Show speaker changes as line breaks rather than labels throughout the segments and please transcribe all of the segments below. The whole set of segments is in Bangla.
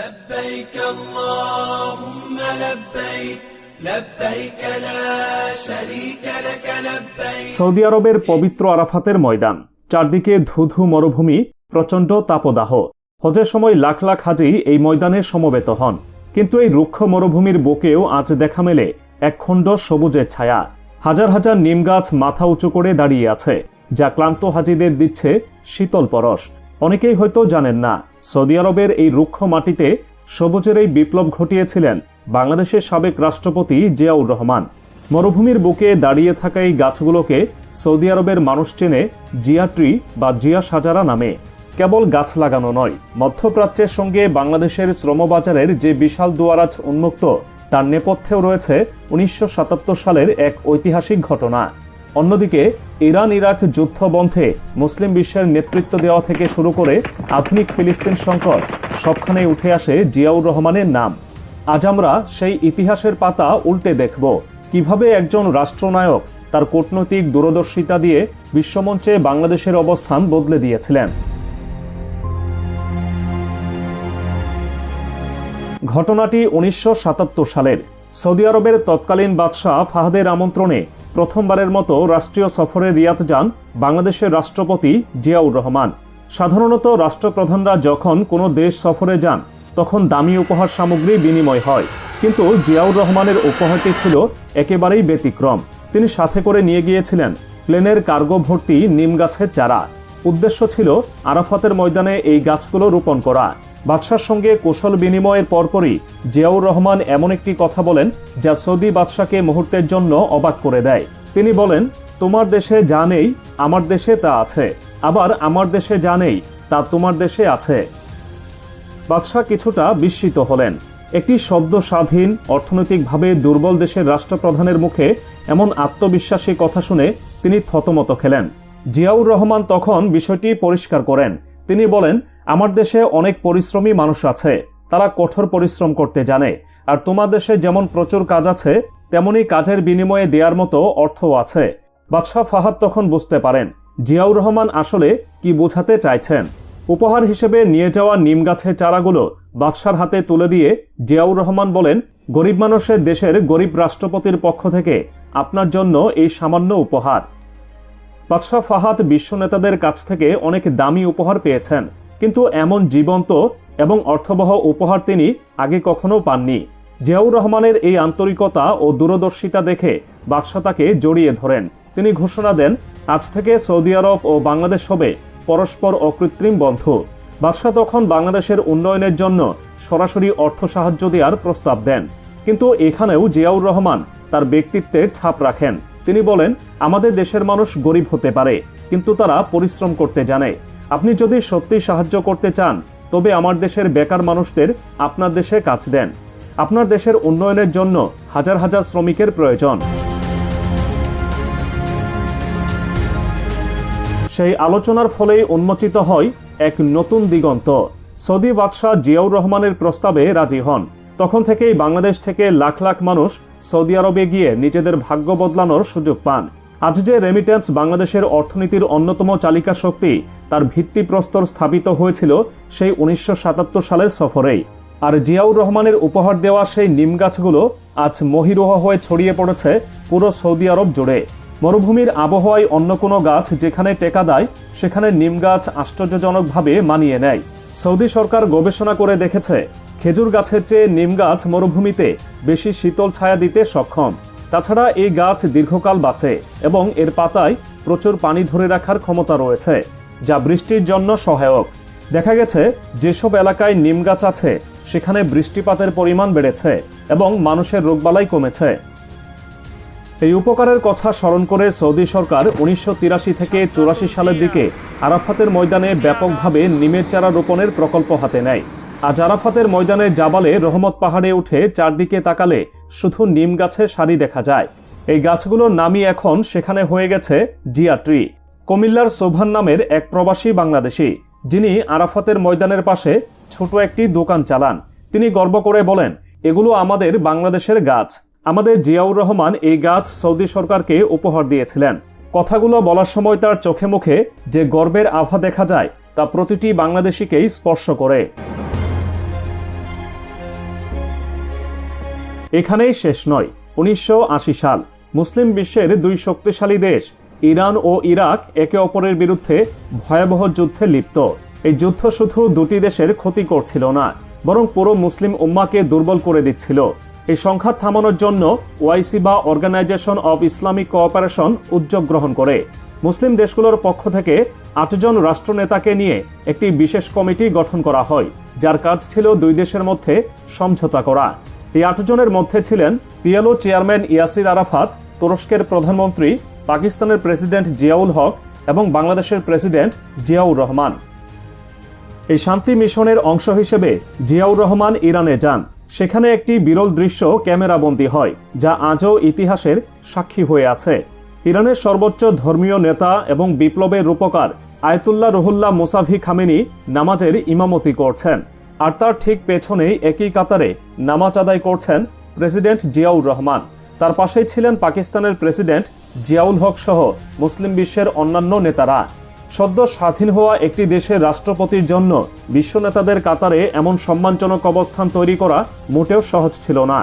لبيك اللهم لبيك لبيك لا شريك لك لبيك।
সৌদি আরবের পবিত্র আরাফাতের ময়দান, চারদিকে ধুধু মরুভূমি, প্রচণ্ড তাপদাহ। হজের সময় লাখ লাখ হাজি এই ময়দানে সমবেত হন, কিন্তু এই রুক্ষ মরুভূমির বুকেও আজ দেখা মেলে একখণ্ড সবুজের ছায়া। হাজার হাজার নিম গাছ মাথা উঁচু করে দাঁড়িয়ে আছে, যা ক্লান্ত হাজিদের দিচ্ছে শীতল পরশ। অনেকেই হয়তো জানেন না, সৌদি আরবের এই রুক্ষ মাটিতে সবুজের এই বিপ্লব ঘটিয়েছিলেন বাংলাদেশের সাবেক রাষ্ট্রপতি জিয়াউর রহমান। মরুভূমির বুকে দাঁড়িয়ে থাকা এই গাছগুলোকে সৌদি আরবের মানুষ চেনে জিয়া ট্রি বা জিয়া সাজারা নামে। কেবল গাছ লাগানো নয়, মধ্যপ্রাচ্যের সঙ্গে বাংলাদেশের শ্রমবাজারের যে বিশাল দুয়ার আজ উন্মুক্ত, তার নেপথ্যেও রয়েছে 1977 সালের এক ঐতিহাসিক ঘটনা। অন্যদিকে ইরান ইরাক যুদ্ধ বন্ধে মুসলিম বিশ্বের নেতৃত্ব দেওয়া থেকে শুরু করে আধুনিক ফিলিস্তিন সংকট, সবখানেই উঠে আসে জিয়াউর রহমানের নাম। আজ আমরা সেই ইতিহাসের পাতা উল্টে দেখব, কিভাবে একজন রাষ্ট্রনায়ক তার কূটনৈতিক দূরদর্শিতা দিয়ে বিশ্বমঞ্চে বাংলাদেশের অবস্থান বদলে দিয়েছিলেন। ঘটনাটি 1977 সালের। সৌদি আরবের তৎকালীন বাদশাহ ফাহাদের আমন্ত্রণে প্রথমবারের মতো রাষ্ট্রীয় সফরে রিয়াদ যান বাংলাদেশের রাষ্ট্রপতি জিয়াউর রহমান। সাধারণত রাষ্ট্রপ্রধানরা যখন কোনো দেশ সফরে যান, তখন দামি উপহার সামগ্রী বিনিময় হয়, কিন্তু জিয়াউর রহমানের উপহারটি ছিল একেবারেই ব্যতিক্রম। তিনি সাথে করে নিয়ে গিয়েছিলেন প্লেনের কার্গো ভর্তি নিম গাছের চারা। উদ্দেশ্য ছিল আরাফাতের ময়দানে এই গাছগুলো রোপণ করা। বাদশার সঙ্গে কৌশল বিনিময়ের পরপরই জিয়াউর রহমান এমন একটি কথা বলেন, যা সৌদি বাদশাকে মুহূর্তের জন্য অবাক করে দেয়। তিনি বলেন, তোমার দেশে যা নেই আমার দেশে তা আছে, আবার আমার দেশে যা নেই তা তোমার দেশে আছে। বাদশাহ কিছুটা বিস্মিত হলেন। একটি শব্দ স্বাধীন, অর্থনৈতিকভাবে দুর্বল দেশের রাষ্ট্রপ্রধানের মুখে এমন আত্মবিশ্বাসী কথা শুনে তিনি থতমত খেলেন। জিয়াউর রহমান তখন বিষয়টি পরিষ্কার করেন। তিনি বলেন, আমার দেশে অনেক পরিশ্রমী মানুষ আছে, তারা কঠোর পরিশ্রম করতে জানে, আর তোমার দেশে যেমন প্রচুর কাজ আছে, তেমনি কাজের বিনিময়ে দেওয়ার মতো অর্থও আছে। বাদশাহ ফাহাদ তখন বুঝতে পারেন জিয়াউর রহমান আসলে কি বোঝাতে চাইছেন। উপহার হিসেবে নিয়ে যাওয়া নিম গাছের চারাগুলো বাদশার হাতে তুলে দিয়ে জিয়াউর রহমান বলেন, গরিব মানুষের দেশের গরিব রাষ্ট্রপতির পক্ষ থেকে আপনার জন্য এই সামান্য উপহার। বাদশাহ ফাহাদ বিশ্ব নেতাদের কাছ থেকে অনেক দামি উপহার পেয়েছেন, কিন্তু এমন জীবন্ত এবং অর্থবহ উপহার তিনি আগে কখনো পাননি। জিয়াউর রহমানের এই আন্তরিকতা ও দূরদর্শিতা দেখে বাদশাহ তাকে জড়িয়ে ধরেন। তিনি ঘোষণা দেন, আজ থেকে সৌদি আরব ও বাংলাদেশ হবে পরস্পর অকৃত্রিম বন্ধু। বাদশাহ তখন বাংলাদেশের উন্নয়নের জন্য সরাসরি অর্থ সাহায্য দেওয়ার প্রস্তাব দেন, কিন্তু এখানেও জিয়াউর রহমান তার ব্যক্তিত্বের ছাপ রাখেন। তিনি বলেন, আমাদের দেশের মানুষ গরিব হতে পারে, কিন্তু তারা পরিশ্রম করতে জানে। আপনি যদি সত্যি সাহায্য করতে চান, তবে আমার দেশের বেকার মানুষদের আপনার দেশে কাজ দেন। আপনার দেশের উন্নয়নের জন্য হাজার হাজার শ্রমিকের প্রয়োজন। সেই আলোচনার ফলেই উন্মোচিত হয় এক নতুন দিগন্ত। সৌদি বাদশাহ জিয়াউর রহমানের প্রস্তাবে রাজি হন। তখন থেকেই বাংলাদেশ থেকে লাখ লাখ মানুষ সৌদি আরবে গিয়ে নিজেদের ভাগ্য বদলানোর সুযোগ পান। আজ যে রেমিটেন্স বাংলাদেশের অর্থনীতির অন্যতম চালিকা শক্তি, তার ভিত্তিপ্রস্তর স্থাপিত হয়েছিল সেই 1977 সালের সফরেই। আর জিয়াউর রহমানের উপহার দেওয়া সেই নিম গাছগুলো আজ মহিরুহ হয়ে ছড়িয়ে পড়েছে পুরো সৌদি আরব জুড়ে। মরুভূমির আবহাওয়ায় অন্য কোনো গাছ যেখানে টেকা দেয়, সেখানে নিম গাছ আশ্চর্যজনকভাবে মানিয়ে নেয়। সৌদি সরকার গবেষণা করে দেখেছে, খেজুর গাছের চেয়ে নিম গাছ মরুভূমিতে বেশি শীতল ছায়া দিতে সক্ষম। তাছাড়া এই গাছ দীর্ঘকাল বাঁচে এবং এর পাতায় প্রচুর পানি ধরে রাখার ক্ষমতা রয়েছে, যা বৃষ্টির জন্য সহায়ক। দেখা গেছে যেসব এলাকায় নিম গাছ আছে, সেখানে বৃষ্টিপাতের পরিমাণ বেড়েছে এবং মানুষের রোগবালাই কমেছে। এই উপকারের কথা স্মরণ করে সৌদি সরকার 1983 থেকে 84 সালের দিকে আরাফাতের ময়দানে ব্যাপকভাবে নিমের চারা রোপণের প্রকল্প হাতে নেয়। আজ আরাফাতের ময়দানের জাবালে রহমত পাহাড়ে উঠে চারদিকে তাকালে শুধু নিম গাছের সারি দেখা যায়। এই গাছগুলোর নামই এখন সেখানে হয়ে গেছে জিয়া ট্রি। কুমিল্লার সোভান নামের এক প্রবাসী বাংলাদেশি, যিনি আরাফাতের ময়দানের পাশে ছোট একটি দোকান চালান, তিনি গর্ব করে বলেন, এগুলো আমাদের বাংলাদেশের গাছ। আমাদের জিয়াউর রহমান এই গাছ সৌদি সরকারকে উপহার দিয়েছিলেন। কথাগুলো বলার সময় তার চোখে মুখে যে গর্বের আভা দেখা যায়, তা প্রতিটি বাংলাদেশিকেই স্পর্শ করে। এখানেই শেষ নয়। 1980 সাল, মুসলিম বিশ্বের দুই শক্তিশালী দেশ ইরান ও ইরাক একে অপরের বিরুদ্ধে ভয়াবহ যুদ্ধে লিপ্ত। এই যুদ্ধ শুধু দুটি দেশের ক্ষতি করছিল না, বরং পুরো মুসলিম উম্মাহকে দুর্বল করে দিচ্ছিল। এই সংঘাত থামানোর জন্য ওআইসি বা অর্গানাইজেশন অব ইসলামিক কোঅপারেশন উদ্যোগ গ্রহণ করে। মুসলিম দেশগুলোর পক্ষ থেকে 8 জন রাষ্ট্রনেতাকে নিয়ে একটি বিশেষ কমিটি গঠন করা হয়, যার কাজ ছিল দুই দেশের মধ্যে সমঝোতা করা। এই 8 জনের মধ্যে ছিলেন পিএলও চেয়ারম্যান ইয়াসির আরাফাত, তুরস্কের প্রধানমন্ত্রী, পাকিস্তানের প্রেসিডেন্ট জিয়াউল হক এবং বাংলাদেশের প্রেসিডেন্ট জিয়াউর রহমান। এই শান্তি মিশনের অংশ হিসেবে জিয়াউর রহমান ইরানে যান। সেখানে একটি বিরল দৃশ্য ক্যামেরাবন্দী হয়, যা আজও ইতিহাসের সাক্ষী হয়ে আছে। ইরানের সর্বোচ্চ ধর্মীয় নেতা এবং বিপ্লবের রূপকার আয়াতুল্লাহ রুহুল্লাহ মুসাভি খামেনি নামাজের ইমামতি করছেন, আর তার ঠিক পেছনেই একই কাতারে নামাজ আদায় করছেন প্রেসিডেন্ট জিয়াউর রহমান। তার পাশেই ছিলেন পাকিস্তানের প্রেসিডেন্ট জিয়াউল হক সহ মুসলিম বিশ্বের অন্যান্য নেতারা। সদ্য স্বাধীন হওয়া একটি দেশের রাষ্ট্রপতির জন্য বিশ্ব নেতাদের কাতারে এমন সম্মানজনক অবস্থান তৈরি করা মোটেও সহজ ছিল না।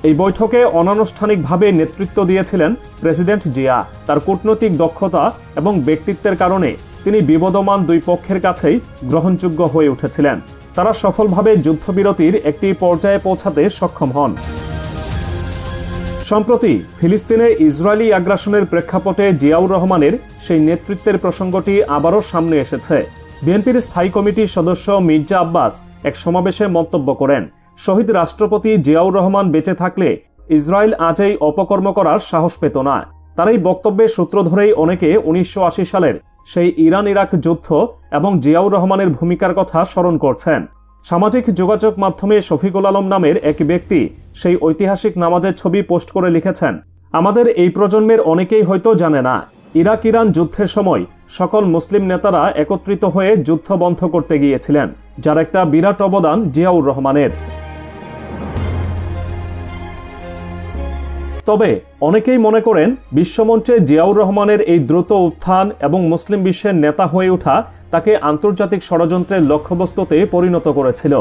এই বৈঠকে অনানুষ্ঠানিকভাবে নেতৃত্ব দিয়েছিলেন প্রেসিডেন্ট জিয়া। তার কূটনৈতিক দক্ষতা এবং ব্যক্তিত্বের কারণে তিনি বিবদমান দুই পক্ষের কাছেই গ্রহণযোগ্য হয়ে উঠেছিলেন। তারা সফলভাবে যুদ্ধবিরতির একটি পর্যায়ে পৌঁছাতে সক্ষম হন। সম্প্রতি ফিলিস্তিনে ইসরায়েলি আগ্রাসনের প্রেক্ষাপটে জিয়াউর রহমানের সেই নেতৃত্বের প্রসঙ্গটি আবারও সামনে এসেছে। বিএনপির স্থায়ী কমিটির সদস্য মির্জা আব্বাস এক সমাবেশে মন্তব্য করেন, শহীদ রাষ্ট্রপতি জিয়াউর রহমান বেঁচে থাকলে ইসরায়েল আজ এই অপকর্ম করার সাহস পেত না। তার এই বক্তব্যের সূত্র ধরেই অনেকে 1980 সালের সেই ইরান ইরাক যুদ্ধ এবং জিয়াউর রহমানের ভূমিকার কথা স্মরণ করছেন। সামাজিক যোগাযোগ মাধ্যমে শফিকুল আলম নামের এক ব্যক্তি সেই ঐতিহাসিক নামাজের ছবি পোস্ট করে লিখেছেন, আমাদের এই প্রজন্মের অনেকেই হয়তো জানে না, ইরাক ইরান যুদ্ধের সময় সকল মুসলিম নেতারা একত্রিত হয়ে যুদ্ধ বন্ধ করতে গিয়েছিলেন, যার একটা বিরাট অবদান জিয়াউর রহমানের। তবে অনেকেই মনে করেন বিশ্বমঞ্চে জিয়াউর রহমানের এই দ্রুত উত্থান এবং মুসলিম বিশ্বের নেতা হয়ে ওঠা তাকে আন্তর্জাতিক ষড়যন্ত্রের লক্ষ্যবস্তুতে পরিণত করেছিল।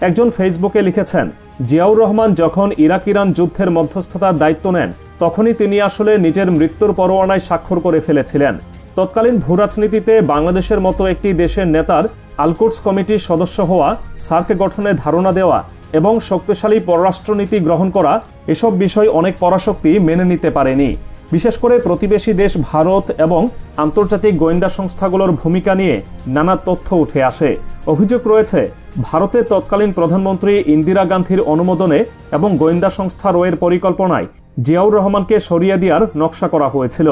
একজন ফেসবুকে লিখেছেন, জিয়াউর রহমান যখন ইরাক ইরান যুদ্ধের মধ্যস্থতার দায়িত্ব নেন তখনই তিনি আসলে নিজের মৃত্যুর পরোয়ানায় স্বাক্ষর করে ফেলেছিলেন। তৎকালীন ভূরাজনীতিতে বাংলাদেশের মতো একটি দেশের নেতার আলকুটস কমিটির সদস্য হওয়া, সার্ক গঠনে ধারণা দেওয়া এবং শক্তিশালী পররাষ্ট্রনীতি গ্রহণ করা, এসব বিষয় অনেক পরাশক্তি মেনে নিতে পারেনি। বিশেষ করে প্রতিবেশী দেশ ভারত এবং আন্তর্জাতিক গোয়েন্দা সংস্থাগুলোর ভূমিকা নিয়ে নানা তথ্য উঠে আসে। অভিযোগ রয়েছে, ভারতের তৎকালীন প্রধানমন্ত্রী ইন্দিরা গান্ধীর অনুমোদনে এবং গোয়েন্দা সংস্থা রোয়ের পরিকল্পনায় জিয়াউর রহমানকে সরিয়ে দেওয়ার নকশা করা হয়েছিল।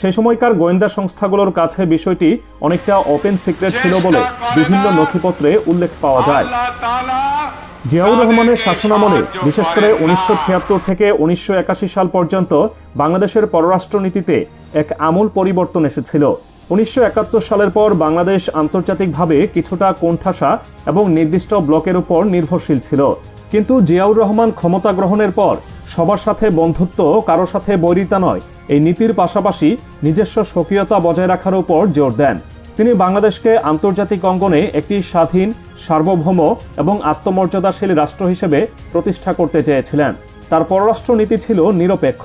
সেই সময়কার গোয়েন্দা সংস্থাগুলোর কাছে বিষয়টি অনেকটা ওপেন সিক্রেট ছিল বলে বিভিন্ন নথিপত্রে উল্লেখ পাওয়া যায়। জিয়াউর রহমানের শাসনামলে বিশেষ করে 1976 থেকে 1981 সাল পর্যন্ত বাংলাদেশের পররাষ্ট্রনীতিতে এক আমূল পরিবর্তন এসেছিল। 1971 সালের পর বাংলাদেশ আন্তর্জাতিকভাবে কিছুটা কোণঠাসা এবং নির্দিষ্ট ব্লকের উপর নির্ভরশীল ছিল। কিন্তু জিয়াউর রহমান ক্ষমতা গ্রহণের পর সবার সাথে বন্ধুত্ব, কারো সাথে বৈরিতা নয়, এই নীতির পাশাপাশি নিজস্ব স্বকীয়তা বজায় রাখার উপর জোর দেন। তিনি বাংলাদেশকে আন্তর্জাতিক অঙ্গনে একটি স্বাধীন, সার্বভৌম এবং আত্মমর্যাদাশীল রাষ্ট্র হিসেবে প্রতিষ্ঠা করতে চেয়েছিলেন। তার পররাষ্ট্রনীতি ছিল নিরপেক্ষ।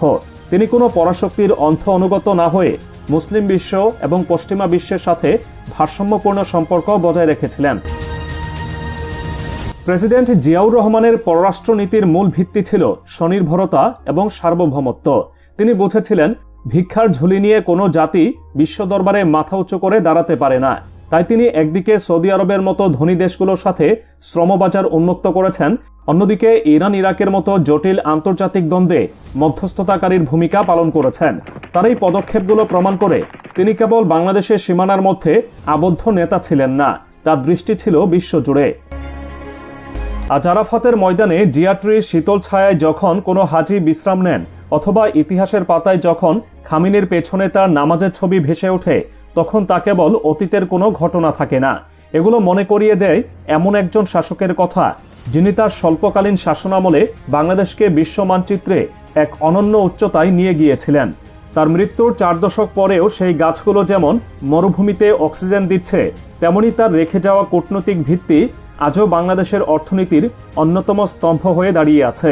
তিনি কোনো পরাশক্তির অন্ধ অনুগত না হয়ে মুসলিম বিশ্ব এবং পশ্চিমা বিশ্বের সাথে ভারসাম্যপূর্ণ সম্পর্ক বজায় রেখেছিলেন। প্রেসিডেন্ট জিয়াউর রহমানের পররাষ্ট্রনীতির মূল ভিত্তি ছিল স্বনির্ভরতা এবং সার্বভৌমত্ব। তিনি বুঝেছিলেন, ভিক্ষার ঝুলি নিয়ে কোনো জাতি বিশ্ব দরবারে মাথা উঁচু করে দাঁড়াতে পারে না। তাই তিনি একদিকে সৌদি আরবের মতো ধনী দেশগুলোর সাথে শ্রমবাজার উন্মুক্ত করেছেন, অন্যদিকে ইরান ইরাকের মতো জটিল আন্তর্জাতিক দ্বন্দ্বে মধ্যস্থতাকারীর ভূমিকা পালন করেছেন। তার এই পদক্ষেপগুলো প্রমাণ করে তিনি কেবল বাংলাদেশের সীমানার মধ্যে আবদ্ধ নেতা ছিলেন না, তার দৃষ্টি ছিল বিশ্বজুড়ে। আজ আরাফাতের ময়দানে জিয়াট্রির শীতল ছায়ায় যখন কোনো হাজি বিশ্রাম নেন, অথবা ইতিহাসের পাতায় যখন খামেনির পেছনে তার নামাজের ছবি ভেসে ওঠে, তখন তা কেবল অতীতের কোনো ঘটনা থাকে না। এগুলো মনে করিয়ে দেয় এমন একজন শাসকের কথা, যিনি তার স্বল্পকালীন শাসনামলে বাংলাদেশকে বিশ্ব মানচিত্রে এক অনন্য উচ্চতায় নিয়ে গিয়েছিলেন। তার মৃত্যুর 4 দশক পরেও সেই গাছগুলো যেমন মরুভূমিতে অক্সিজেন দিচ্ছে, তেমনি তার রেখে যাওয়া কূটনৈতিক ভিত্তি আজও বাংলাদেশের অর্থনীতির অন্যতম স্তম্ভ হয়ে দাঁড়িয়ে আছে।